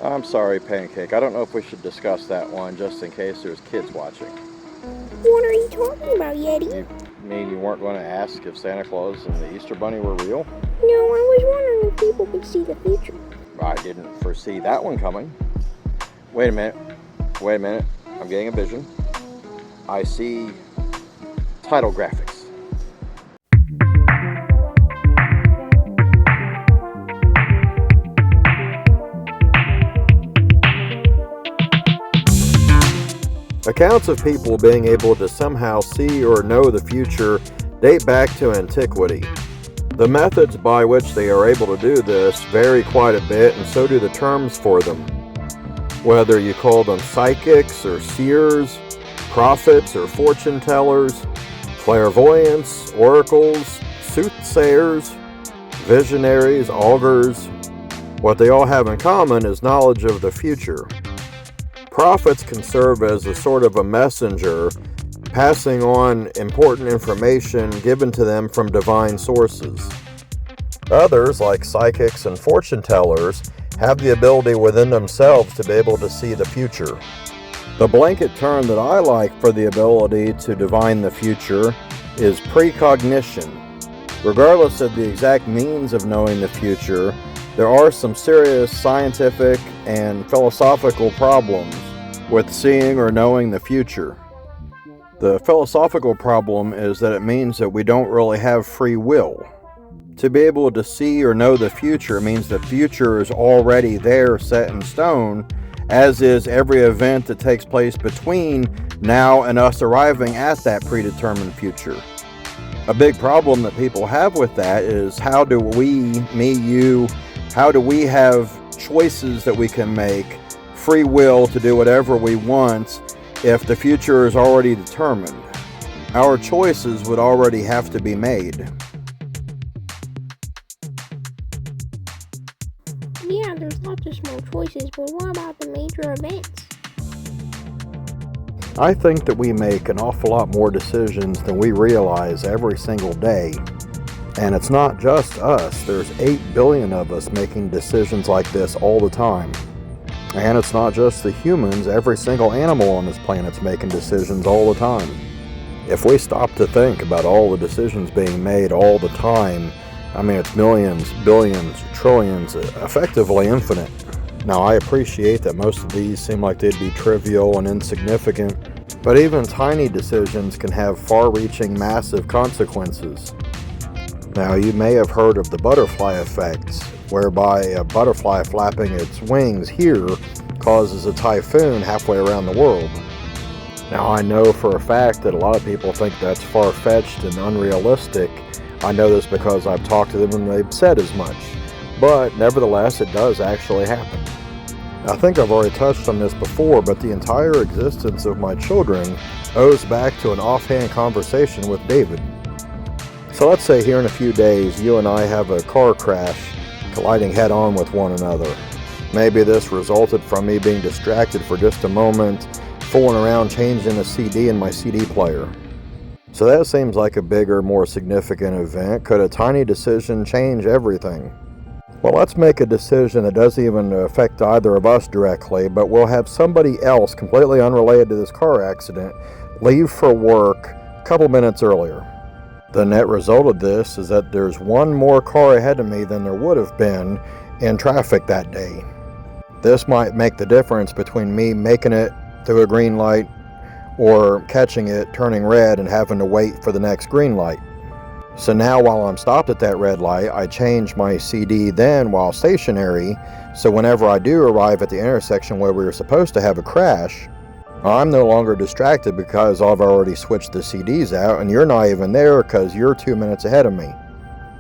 I'm sorry, Pancake. I don't know if we should discuss that one just in case there's kids watching. What are you talking about, Yeti? You mean you weren't going to ask if Santa Claus and the Easter Bunny were real? No, I was wondering if people could see the future. I didn't foresee that one coming. Wait a minute. I'm getting a vision. I see title graphics. Accounts of people being able to somehow see or know the future date back to antiquity. The methods by which they are able to do this vary quite a bit, and so do the terms for them. Whether you call them psychics or seers, prophets or fortune tellers, clairvoyants, oracles, soothsayers, visionaries, augurs, what they all have in common is knowledge of the future. Prophets can serve as a sort of a messenger, passing on important information given to them from divine sources. Others, like psychics and fortune tellers, have the ability within themselves to be able to see the future. The blanket term that I like for the ability to divine the future is precognition. Regardless of the exact means of knowing the future, there are some serious scientific and philosophical problems with seeing or knowing the future. The philosophical problem is that it means that we don't really have free will. To be able to see or know the future means the future is already there, set in stone, as is every event that takes place between now and us arriving at that predetermined future. A big problem that people have with that is how do we have choices that we can make, free will to do whatever we want if the future is already determined? Our choices would already have to be made. Yeah, there's lots of small choices, but what about the major events? I think that we make an awful lot more decisions than we realize every single day. And it's not just us. There's 8 billion of us making decisions like this all the time. And it's not just the humans. Every single animal on this planet's making decisions all the time. If we stop to think about all the decisions being made all the time, I mean, it's millions, billions, trillions, effectively infinite. Now, I appreciate that most of these seem like they'd be trivial and insignificant, but even tiny decisions can have far-reaching, massive consequences. Now, you may have heard of the butterfly effect, whereby a butterfly flapping its wings here causes a typhoon halfway around the world. Now, I know for a fact that a lot of people think that's far-fetched and unrealistic. I know this because I've talked to them and they've said as much. But nevertheless, it does actually happen. I think I've already touched on this before, but the entire existence of my children owes back to an offhand conversation with David. So let's say here in a few days, you and I have a car crash, colliding head-on with one another. Maybe this resulted from me being distracted for just a moment, fooling around changing a CD in my CD player. So that seems like a bigger, more significant event. Could a tiny decision change everything? Well, let's make a decision that doesn't even affect either of us directly, but we'll have somebody else completely unrelated to this car accident leave for work a couple minutes earlier. The net result of this is that there's one more car ahead of me than there would have been in traffic that day. This might make the difference between me making it through a green light or catching it, turning red, and having to wait for the next green light. So now while I'm stopped at that red light, I change my CD then while stationary, so whenever I do arrive at the intersection where we were supposed to have a crash, I'm no longer distracted because I've already switched the CDs out, and you're not even there because you're 2 minutes ahead of me.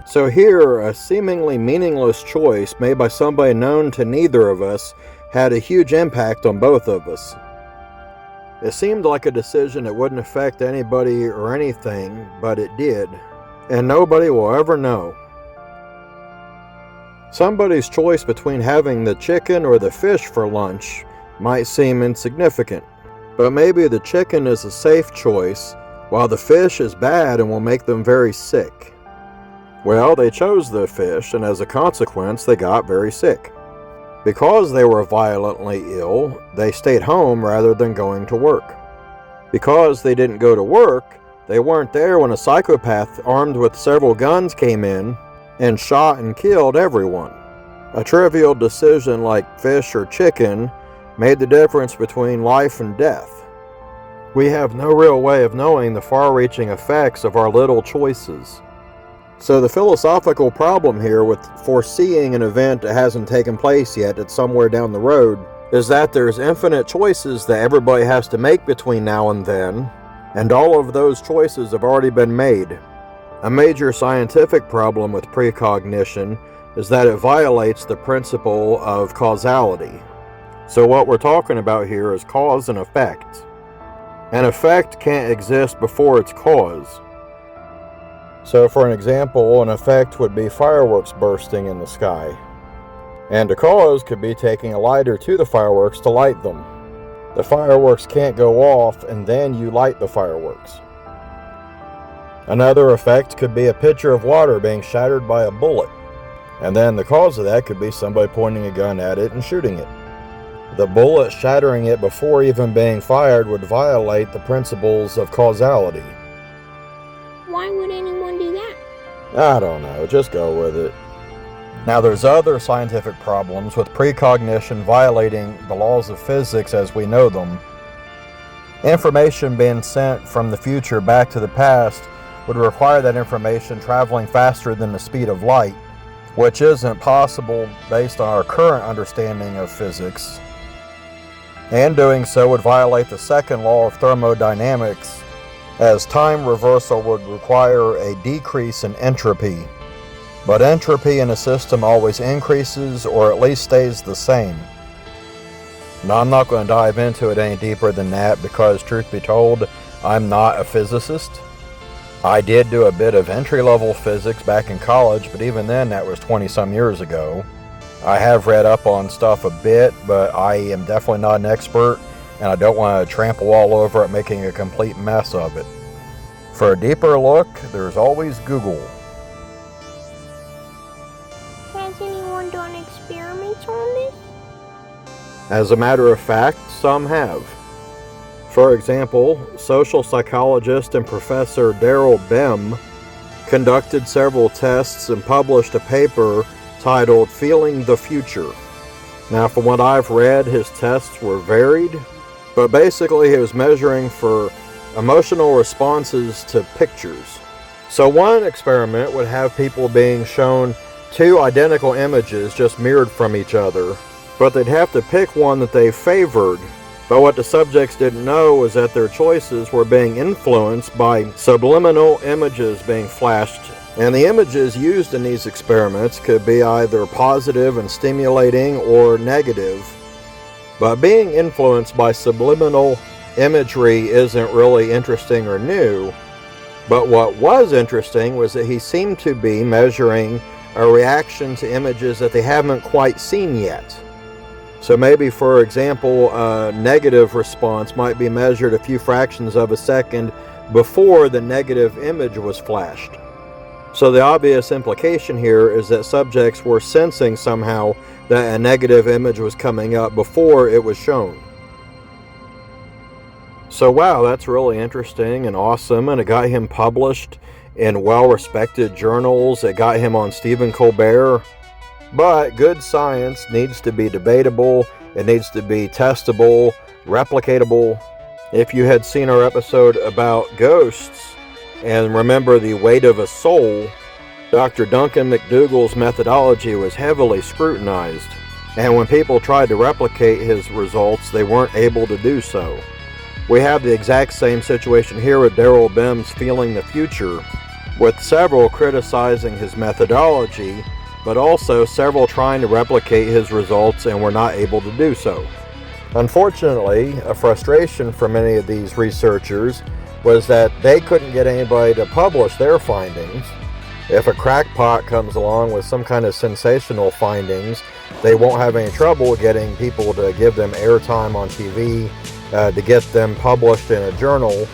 So here, a seemingly meaningless choice made by somebody known to neither of us had a huge impact on both of us. It seemed like a decision that wouldn't affect anybody or anything, but it did. And nobody will ever know. Somebody's choice between having the chicken or the fish for lunch might seem insignificant, but maybe the chicken is a safe choice, while the fish is bad and will make them very sick. Well, they chose the fish, and as a consequence, they got very sick. Because they were violently ill, they stayed home rather than going to work. Because they didn't go to work, they weren't there when a psychopath armed with several guns came in and shot and killed everyone. A trivial decision like fish or chicken made the difference between life and death. We have no real way of knowing the far-reaching effects of our little choices. So the philosophical problem here with foreseeing an event that hasn't taken place yet, that's somewhere down the road, is that there's infinite choices that everybody has to make between now and then, and all of those choices have already been made. A major scientific problem with precognition is that it violates the principle of causality. So what we're talking about here is cause and effect. An effect can't exist before its cause. So for an example, an effect would be fireworks bursting in the sky. And a cause could be taking a lighter to the fireworks to light them. The fireworks can't go off and then you light the fireworks. Another effect could be a pitcher of water being shattered by a bullet. And then the cause of that could be somebody pointing a gun at it and shooting it. The bullet shattering it before even being fired would violate the principles of causality. Why would anyone do that? I don't know, just go with it. Now there's other scientific problems with precognition violating the laws of physics as we know them. Information being sent from the future back to the past would require that information traveling faster than the speed of light, which isn't possible based on our current understanding of physics. And doing so would violate the second law of thermodynamics, as time reversal would require a decrease in entropy. But entropy in a system always increases or at least stays the same. Now I'm not going to dive into it any deeper than that because, truth be told, I'm not a physicist. I did do a bit of entry-level physics back in college, but even then that was 20-some years ago. I have read up on stuff a bit, but I am definitely not an expert, and I don't want to trample all over it, making a complete mess of it. For a deeper look, there's always Google. Has anyone done experiments on this? As a matter of fact, some have. For example, social psychologist and Professor Daryl Bem conducted several tests and published a paper titled Feeling the Future. Now, from what I've read, his tests were varied, but basically he was measuring for emotional responses to pictures. So one experiment would have people being shown two identical images just mirrored from each other, but they'd have to pick one that they favored. But what the subjects didn't know was that their choices were being influenced by subliminal images being flashed. And the images used in these experiments could be either positive and stimulating or negative. But being influenced by subliminal imagery isn't really interesting or new. But what was interesting was that he seemed to be measuring a reaction to images that they haven't quite seen yet. So maybe, for example, a negative response might be measured a few fractions of a second before the negative image was flashed. So the obvious implication here is that subjects were sensing somehow that a negative image was coming up before it was shown. So wow, that's really interesting and awesome, and it got him published in well-respected journals. It got him on Stephen Colbert. But good science needs to be debatable, it needs to be testable, replicatable. If you had seen our episode about ghosts, and remember the weight of a soul, Dr. Duncan McDougall's methodology was heavily scrutinized, and when people tried to replicate his results, they weren't able to do so. We have the exact same situation here with Daryl Bem's Feeling the Future, with several criticizing his methodology, but also several trying to replicate his results and were not able to do so. Unfortunately, a frustration for many of these researchers was that they couldn't get anybody to publish their findings. If a crackpot comes along with some kind of sensational findings, they won't have any trouble getting people to give them airtime on TV, to get them published in a journal.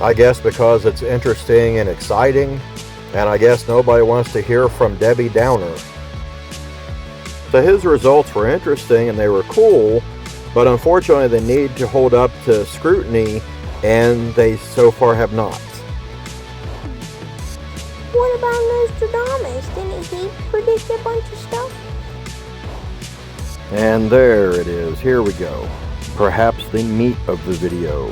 I guess because it's interesting and exciting, and I guess nobody wants to hear from Debbie Downer. So his results were interesting and they were cool, but unfortunately they need to hold up to scrutiny, and they so far have not. What about Nostradamus? Didn't he predict a bunch of stuff? And there it is. Here we go. Perhaps the meat of the video.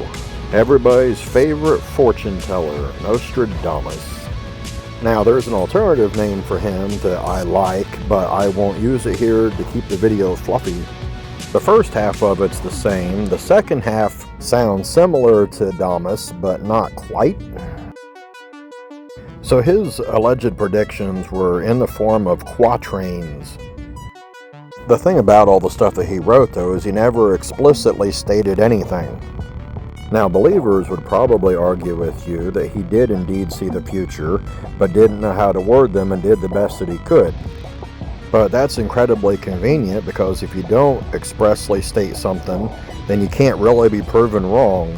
Everybody's favorite fortune teller, Nostradamus. Now, there's an alternative name for him that I like, but I won't use it here to keep the video fluffy. The first half of it's the same. The second half sounds similar to Damus, but not quite. So his alleged predictions were in the form of quatrains. The thing about all the stuff that he wrote, though, is he never explicitly stated anything. Now, believers would probably argue with you that he did indeed see the future, but didn't know how to word them and did the best that he could. But that's incredibly convenient, because if you don't expressly state something, then you can't really be proven wrong.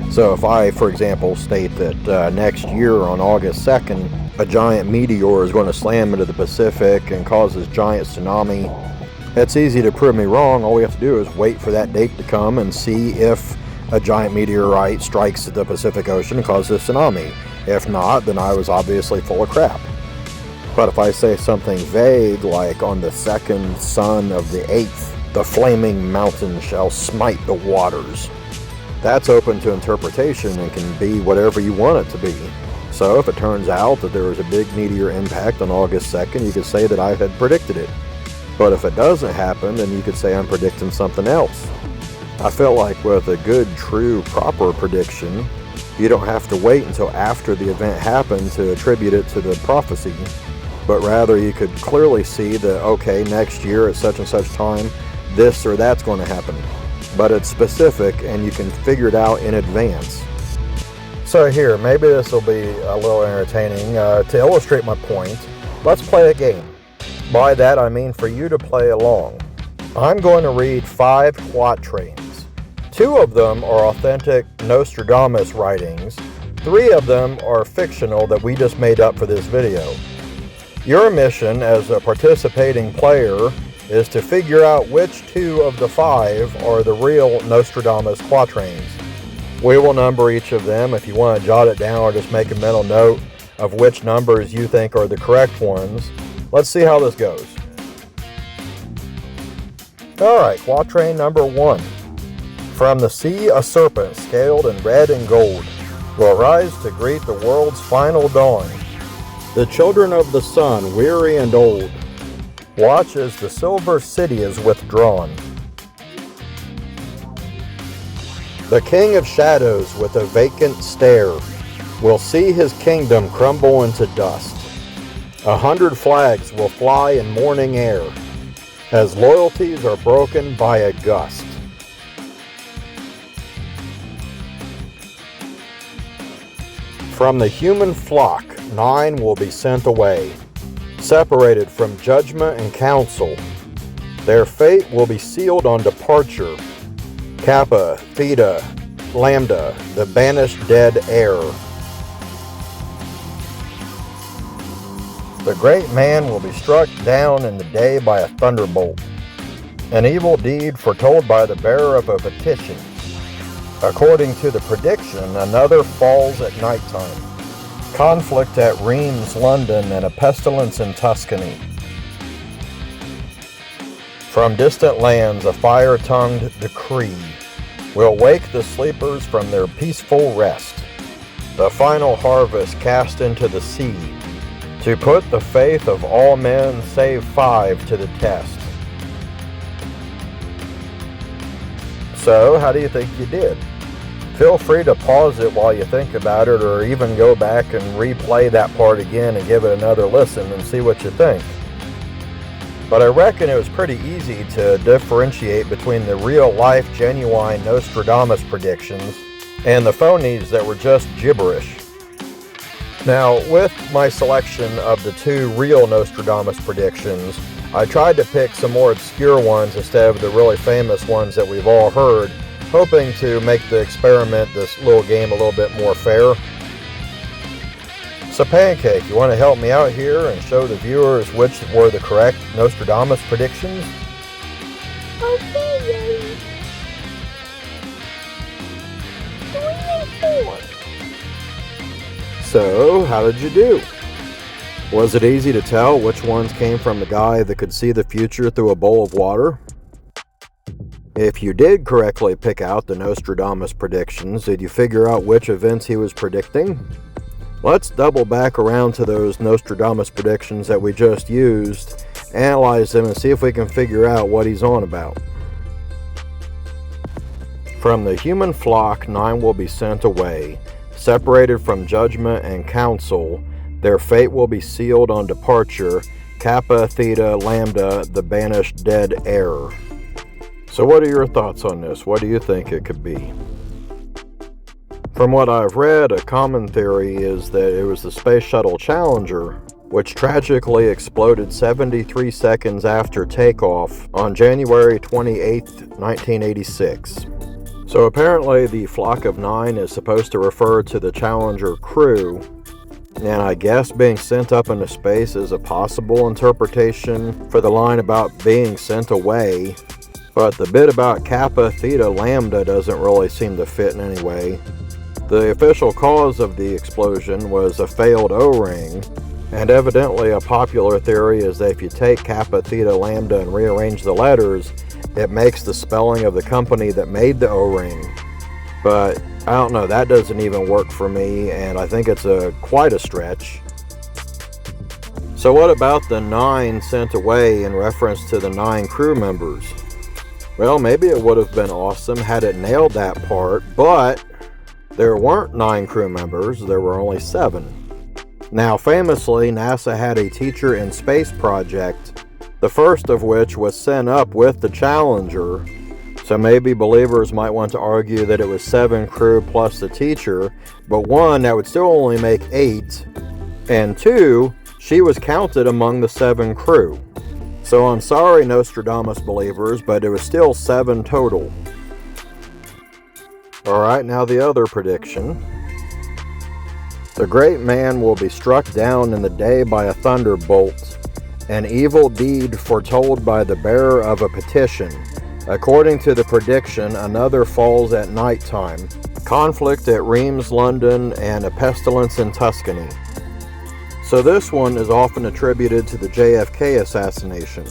So if I, for example, state that next year on August 2nd, a giant meteor is going to slam into the Pacific and cause this giant tsunami, it's easy to prove me wrong. All we have to do is wait for that date to come and see if a giant meteorite strikes the Pacific Ocean and causes a tsunami. If not, then I was obviously full of crap. But if I say something vague, like on the second sun of the 8th, the flaming mountain shall smite the waters, that's open to interpretation and can be whatever you want it to be. So if it turns out that there was a big meteor impact on August 2nd, you could say that I had predicted it. But if it doesn't happen, then you could say I'm predicting something else. I feel like with a good, true, proper prediction, you don't have to wait until after the event happened to attribute it to the prophecy, but rather you could clearly see that, okay, next year at such and such time, this or that's going to happen. But it's specific and you can figure it out in advance. So here, maybe this will be a little entertaining. To illustrate my point, let's play a game. By that I mean for you to play along. I'm going to read 5 quatrains. 2 of them are authentic Nostradamus writings. 3 of them are fictional that we just made up for this video. Your mission as a participating player is to figure out which 2 of the 5 are the real Nostradamus quatrains. We will number each of them. If you want to jot it down or just make a mental note of which numbers you think are the correct ones. Let's see how this goes. Alright, quatrain number 1. From the sea a serpent, scaled in red and gold, will rise to greet the world's final dawn. The children of the sun, weary and old, watch as the silver city is withdrawn. The king of shadows with a vacant stare will see his kingdom crumble into dust. 100 flags will fly in morning air as loyalties are broken by a gust. From the human flock, 9 will be sent away, separated from judgment and counsel. Their fate will be sealed on departure. Kappa, Theta, Lambda, the banished dead heir. The great man will be struck down in the day by a thunderbolt, an evil deed foretold by the bearer of a petition. According to the prediction, another falls at nighttime. Conflict at Reims, London, and a pestilence in Tuscany. From distant lands, a fire-tongued decree will wake the sleepers from their peaceful rest. The final harvest cast into the sea, to put the faith of all men save 5 to the test. So, how do you think you did? Feel free to pause it while you think about it, or even go back and replay that part again and give it another listen and see what you think. But I reckon it was pretty easy to differentiate between the real-life, genuine Nostradamus predictions and the phonies that were just gibberish. Now, with my selection of the 2 real Nostradamus predictions, I tried to pick some more obscure ones instead of the really famous ones that we've all heard, hoping to make the experiment, this little game, a little bit more fair. So Pancake, you want to help me out here and show the viewers which were the correct Nostradamus predictions? Okay, Yeti. 3 and 4. So, how did you do? Was it easy to tell which ones came from the guy that could see the future through a bowl of water? If you did correctly pick out the Nostradamus predictions, did you figure out which events he was predicting? Let's double back around to those Nostradamus predictions that we just used, analyze them, and see if we can figure out what he's on about. From the human flock, 9 will be sent away, separated from judgment and counsel. Their fate will be sealed on departure. Kappa, Theta, Lambda, the banished dead heir. So what are your thoughts on this? What do you think it could be? From what I've read, a common theory is that it was the Space Shuttle Challenger, which tragically exploded 73 seconds after takeoff on January 28, 1986. So apparently the flock of 9 is supposed to refer to the Challenger crew, and I guess being sent up into space is a possible interpretation for the line about being sent away, but the bit about Kappa, Theta, Lambda doesn't really seem to fit in any way. The official cause of the explosion was a failed O-ring, and evidently a popular theory is that if you take Kappa, Theta, Lambda and rearrange the letters, it makes the spelling of the company that made the O-ring. But I don't know, that doesn't even work for me, and I think it's quite a stretch. So what about the 9 sent away in reference to the 9 crew members? Well, maybe it would have been awesome had it nailed that part, but there weren't 9 crew members, there were only 7. Now, famously, NASA had a teacher in space project, the first of which was sent up with the Challenger, so maybe believers might want to argue that it was 7 crew plus the teacher, but 1, that would still only make 8, and 2, she was counted among the 7 crew. So I'm sorry, Nostradamus believers, but it was still 7 total. Alright, now the other prediction. The great man will be struck down in the day by a thunderbolt, an evil deed foretold by the bearer of a petition. According to the prediction, another falls at night time. Conflict at Reims, London, and a pestilence in Tuscany. So this one is often attributed to the JFK assassination.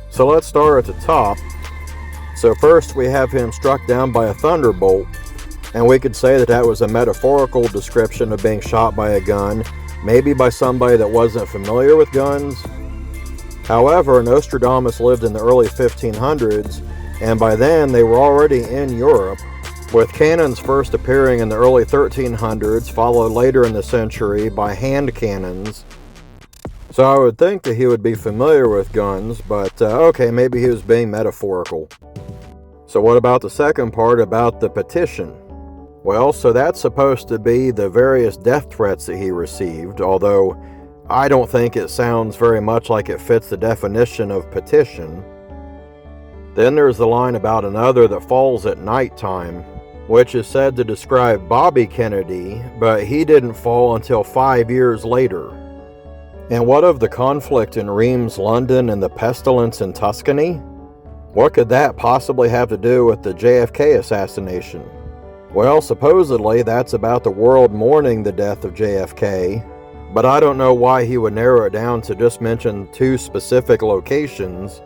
So let's start at the top. So first we have him struck down by a thunderbolt, and we could say that that was a metaphorical description of being shot by a gun, maybe by somebody that wasn't familiar with guns. However, Nostradamus lived in the early 1500s, and by then they were already in Europe, with cannons first appearing in the early 1300s, followed later in the century by hand cannons. So I would think that he would be familiar with guns, but okay, maybe he was being metaphorical. So what about the second part about the petition? Well, so that's supposed to be the various death threats that he received, although I don't think it sounds very much like it fits the definition of petition. Then there's the line about another that falls at nighttime, which is said to describe Bobby Kennedy, but he didn't fall until 5 years later. And what of the conflict in Reims, London, and the pestilence in Tuscany? What could that possibly have to do with the JFK assassination? Well, supposedly that's about the world mourning the death of JFK, but I don't know why he would narrow it down to just mention 2 specific locations.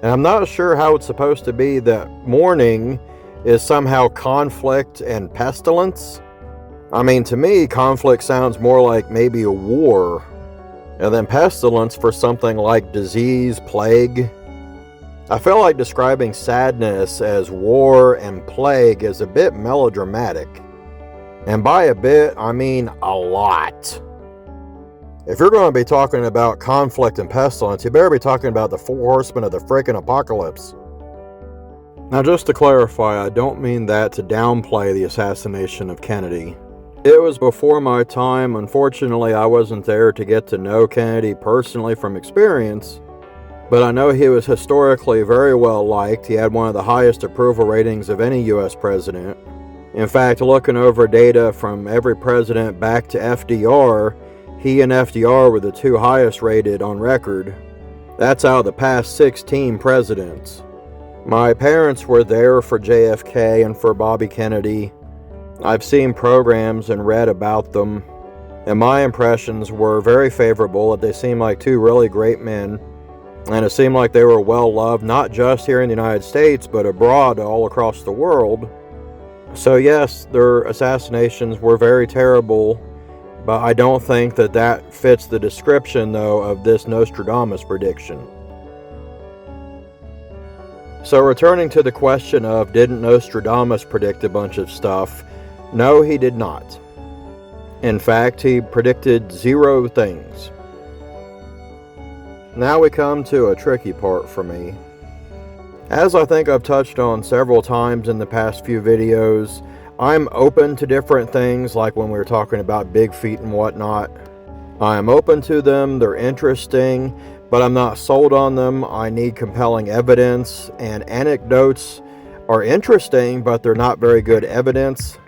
And I'm not sure how it's supposed to be that mourning is somehow conflict and pestilence. I mean, to me, conflict sounds more like maybe a war, and then pestilence for something like disease, plague. I feel like describing sadness as war and plague is a bit melodramatic. And by a bit, I mean a lot. If you're going to be talking about conflict and pestilence, you better be talking about the 4 horsemen of the frickin' apocalypse. Now, just to clarify, I don't mean that to downplay the assassination of Kennedy. It was before my time. Unfortunately, I wasn't there to get to know Kennedy personally from experience, but I know he was historically very well liked. He had one of the highest approval ratings of any U.S. president. In fact, looking over data from every president back to FDR, he and FDR were the two highest rated on record. That's out of the past 16 presidents. My parents were there for JFK and for Bobby Kennedy. I've seen programs and read about them, and my impressions were very favorable, that they seemed like two really great men, and it seemed like they were well loved, not just here in the United States, but abroad all across the world. So yes, their assassinations were very terrible, but I don't think that that fits the description, though, of this Nostradamus prediction. So returning to the question of, didn't Nostradamus predict a bunch of stuff? No, he did not. In fact, he predicted 0 things. Now we come to a tricky part for me. As I think I've touched on several times in the past few videos, I'm open to different things, like when we were talking about big feet and whatnot. I'm open to them, they're interesting, but I'm not sold on them. I need compelling evidence, and anecdotes are interesting, but they're not very good evidence.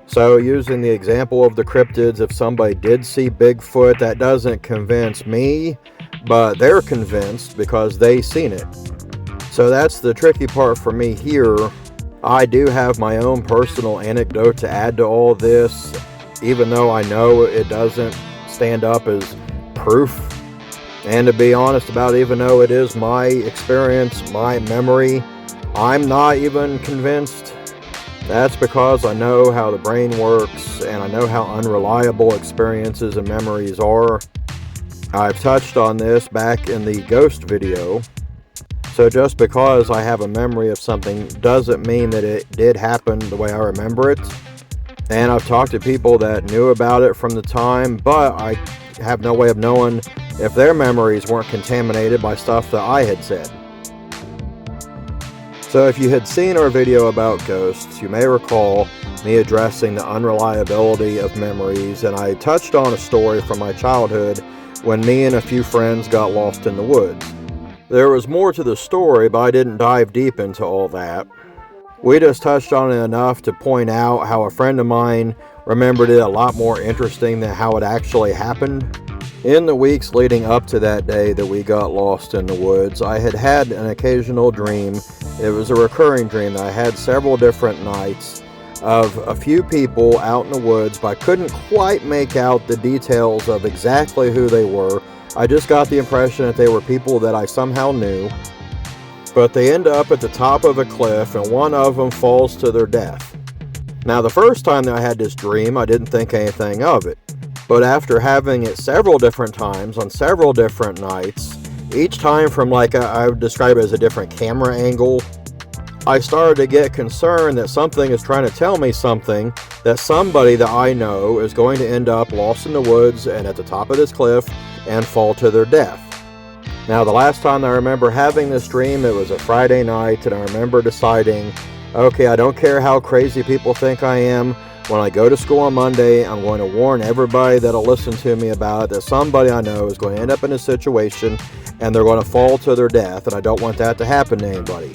So using the example of the cryptids, if somebody did see Bigfoot, that doesn't convince me, but they're convinced because they've seen it. So that's the tricky part for me here. I do have my own personal anecdote to add to all this, even though I know it doesn't stand up as proof. And to be honest about it, even though it is my experience, my memory, I'm not even convinced. That's because I know how the brain works, and I know how unreliable experiences and memories are. I've touched on this back in the ghost video. So just because I have a memory of something doesn't mean that it did happen the way I remember it. And I've talked to people that knew about it from the time, but I have no way of knowing if their memories weren't contaminated by stuff that I had said. So if you had seen our video about ghosts, you may recall me addressing the unreliability of memories, and I touched on a story from my childhood when me and a few friends got lost in the woods. There was more to the story, but I didn't dive deep into all that. We just touched on it enough to point out how a friend of mine remembered it a lot more interesting than how it actually happened. In the weeks leading up to that day that we got lost in the woods, I had had an occasional dream. It was a recurring dream that I had several different nights of a few people out in the woods, but I couldn't quite make out the details of exactly who they were. I just got the impression that they were people that I somehow knew. But they end up at the top of a cliff, and one of them falls to their death. Now, the first time that I had this dream, I didn't think anything of it. But after having it several different times on several different nights, each time from I would describe it as a different camera angle, I started to get concerned that something is trying to tell me something, that somebody that I know is going to end up lost in the woods and at the top of this cliff and fall to their death. Now, the last time I remember having this dream, it was a Friday night, and I remember deciding, okay, I don't care how crazy people think I am. When I go to school on Monday, I'm going to warn everybody that'll listen to me about it that somebody I know is going to end up in a situation and they're going to fall to their death, and I don't want that to happen to anybody.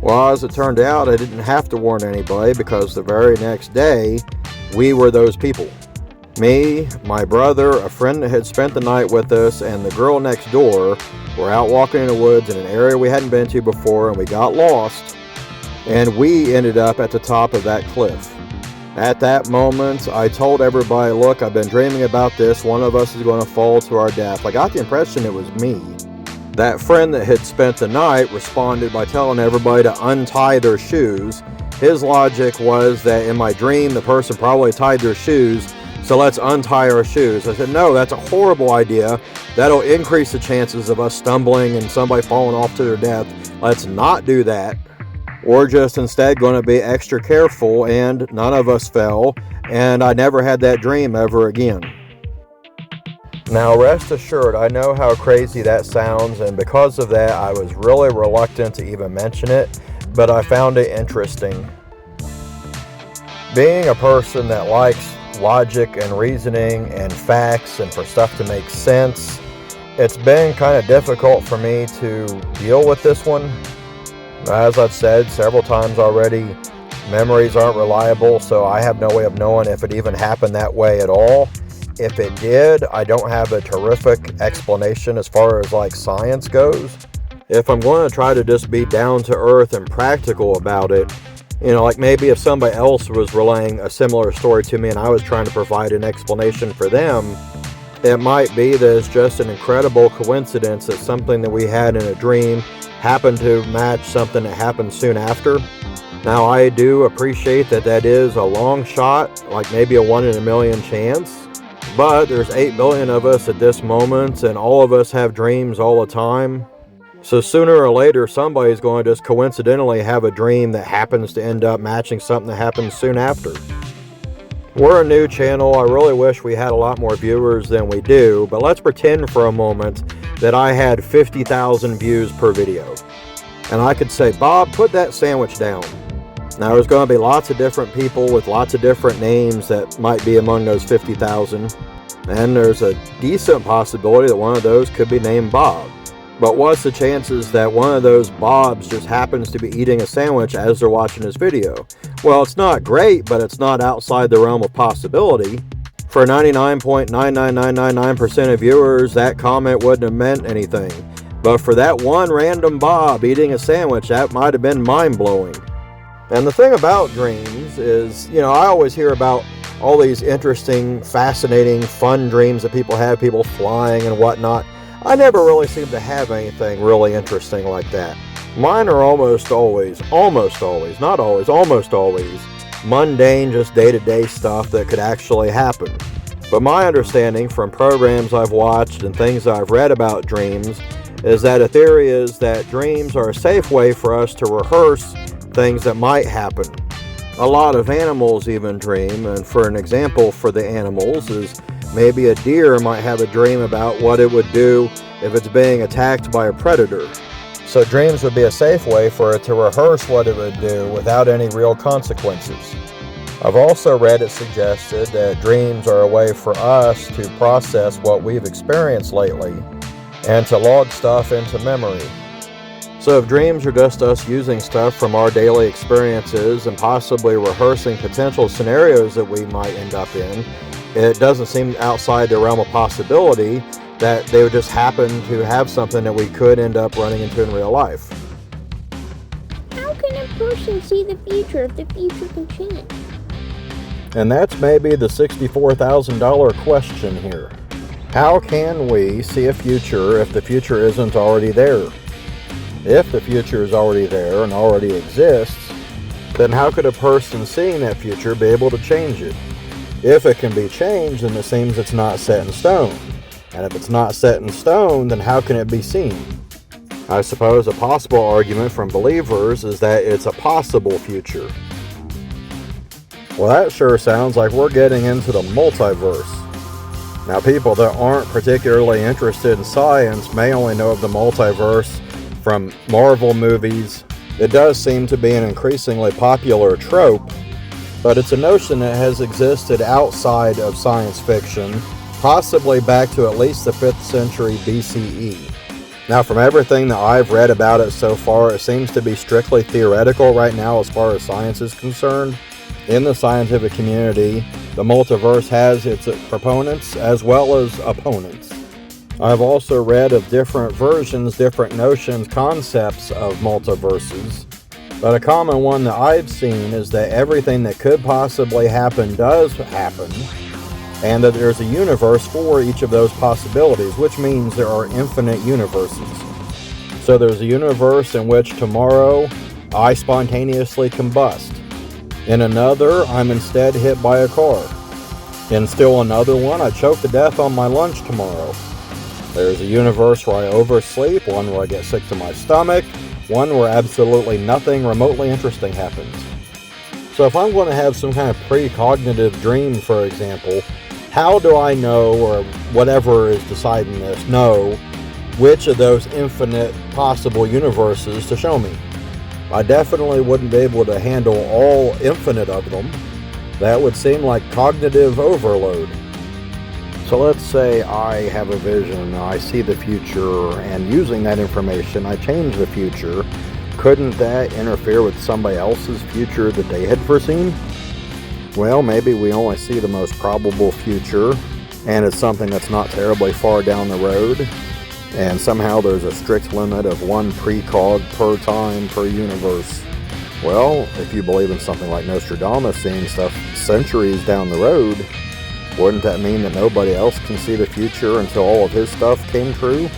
Well, as it turned out, I didn't have to warn anybody, because the very next day, we were those people. Me, my brother, a friend that had spent the night with us, and the girl next door were out walking in the woods in an area we hadn't been to before, and we got lost, and we ended up at the top of that cliff. At that moment, I told everybody, look, I've been dreaming about this. One of us is going to fall to our death. I got the impression it was me. That friend that had spent the night responded by telling everybody to untie their shoes. His logic was that in my dream, the person probably tied their shoes, so let's untie our shoes. I said, no, that's a horrible idea. That'll increase the chances of us stumbling and somebody falling off to their death. Let's not do that. We're just instead going to be extra careful, and none of us fell, and I never had that dream ever again. Now, rest assured, I know how crazy that sounds, and because of that, I was really reluctant to even mention it, but I found it interesting. Being a person that likes logic and reasoning and facts and for stuff to make sense, it's been kind of difficult for me to deal with this one. As I've said several times already, Memories aren't reliable, so I have no way of knowing if it even happened that way at all. If it did, I don't have a terrific explanation as far as like science goes. If I'm going to try to just be down to earth and practical about it, like maybe if somebody else was relaying a similar story to me and I was trying to provide an explanation for them, it might be that it's just an incredible coincidence that something that we had in a dream happened to match something that happened soon after. Now, I do appreciate that is a long shot, like maybe a 1 in a million chance, but there's 8 billion of us at this moment, and all of us have dreams all the time. So sooner or later, somebody's going to just coincidentally have a dream that happens to end up matching something that happens soon after. We're a new channel. I really wish we had a lot more viewers than we do, but let's pretend for a moment that I had 50,000 views per video. And I could say, Bob, put that sandwich down. Now, there's going to be lots of different people with lots of different names that might be among those 50,000. And there's a decent possibility that one of those could be named Bob. But what's the chances that one of those Bobs just happens to be eating a sandwich as they're watching this video? Well, it's not great, but it's not outside the realm of possibility. For 99.99999% of viewers, that comment wouldn't have meant anything. But for that one random Bob eating a sandwich, that might have been mind-blowing. And the thing about dreams is, I always hear about all these interesting, fascinating, fun dreams that people have, people flying and whatnot. I never really seem to have anything really interesting like that. Mine are almost always, not always, almost always, mundane, just day-to-day stuff that could actually happen. But my understanding from programs I've watched and things I've read about dreams is that a theory is that dreams are a safe way for us to rehearse things that might happen. A lot of animals even dream, and for an example for the animals is maybe a deer might have a dream about what it would do if it's being attacked by a predator. So dreams would be a safe way for it to rehearse what it would do without any real consequences. I've also read it suggested that dreams are a way for us to process what we've experienced lately and to log stuff into memory. So if dreams are just us using stuff from our daily experiences and possibly rehearsing potential scenarios that we might end up in, it doesn't seem outside the realm of possibility that they would just happen to have something that we could end up running into in real life. How can a person see the future if the future can change? And that's maybe the $64,000 question here. How can we see a future if the future isn't already there? If the future is already there and already exists, then how could a person seeing that future be able to change it? If it can be changed, then it seems it's not set in stone. And if it's not set in stone, then how can it be seen? I suppose a possible argument from believers is that it's a possible future. Well, that sure sounds like we're getting into the multiverse. Now, people that aren't particularly interested in science may only know of the multiverse from Marvel movies. It does seem to be an increasingly popular trope, but it's a notion that has existed outside of science fiction, possibly back to at least the 5th century BCE. Now, from everything that I've read about it so far, it seems to be strictly theoretical right now as far as science is concerned. In the scientific community, the multiverse has its proponents as well as opponents. I've also read of different versions, different notions, concepts of multiverses, but a common one that I've seen is that everything that could possibly happen does happen, and that there's a universe for each of those possibilities, which means there are infinite universes. So there's a universe in which tomorrow I spontaneously combust. In another, I'm instead hit by a car. In still another one, I choke to death on my lunch tomorrow. There's a universe where I oversleep, one where I get sick to my stomach, one where absolutely nothing remotely interesting happens. So if I'm going to have some kind of precognitive dream, for example, how do I know, or whatever is deciding this, know which of those infinite possible universes to show me? I definitely wouldn't be able to handle all infinite of them. That would seem like cognitive overload. So let's say I have a vision, I see the future, and using that information, I change the future Couldn't that interfere with somebody else's future that they had foreseen? Well, maybe we only see the most probable future, and it's something that's not terribly far down the road, and somehow there's a strict limit of one precog per time per universe. Well, if you believe in something like Nostradamus seeing stuff centuries down the road, wouldn't that mean that nobody else can see the future until all of his stuff came true?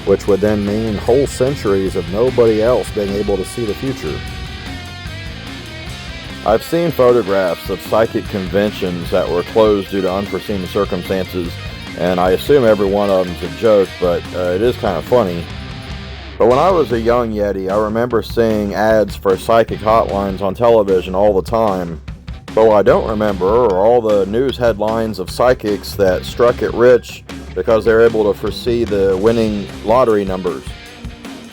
Which would then mean whole centuries of nobody else being able to see the future. I've seen photographs of psychic conventions that were closed due to unforeseen circumstances, and I assume every one of them's a joke, but it is kind of funny. But when I was a young Yeti, I remember seeing ads for psychic hotlines on television all the time. But what I don't remember are all the news headlines of psychics that struck it rich because they were able to foresee the winning lottery numbers.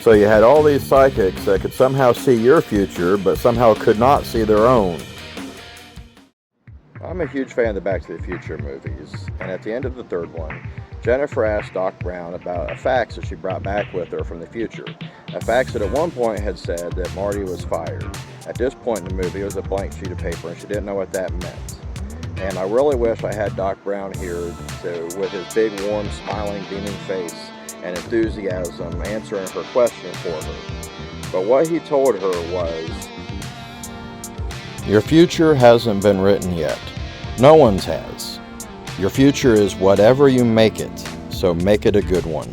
So you had all these psychics that could somehow see your future, but somehow could not see their own. I'm a huge fan of the Back to the Future movies, and at the end of the third one, Jennifer asked Doc Brown about a fax that she brought back with her from the future. A fax that at one point had said that Marty was fired. At this point in the movie, it was a blank sheet of paper, and she didn't know what that meant. And I really wish I had Doc Brown here with his big, warm, smiling, beaming face and enthusiasm answering her question for her. But what he told her was, "Your future hasn't been written yet. No one's has. Your future is whatever you make it, so make it a good one."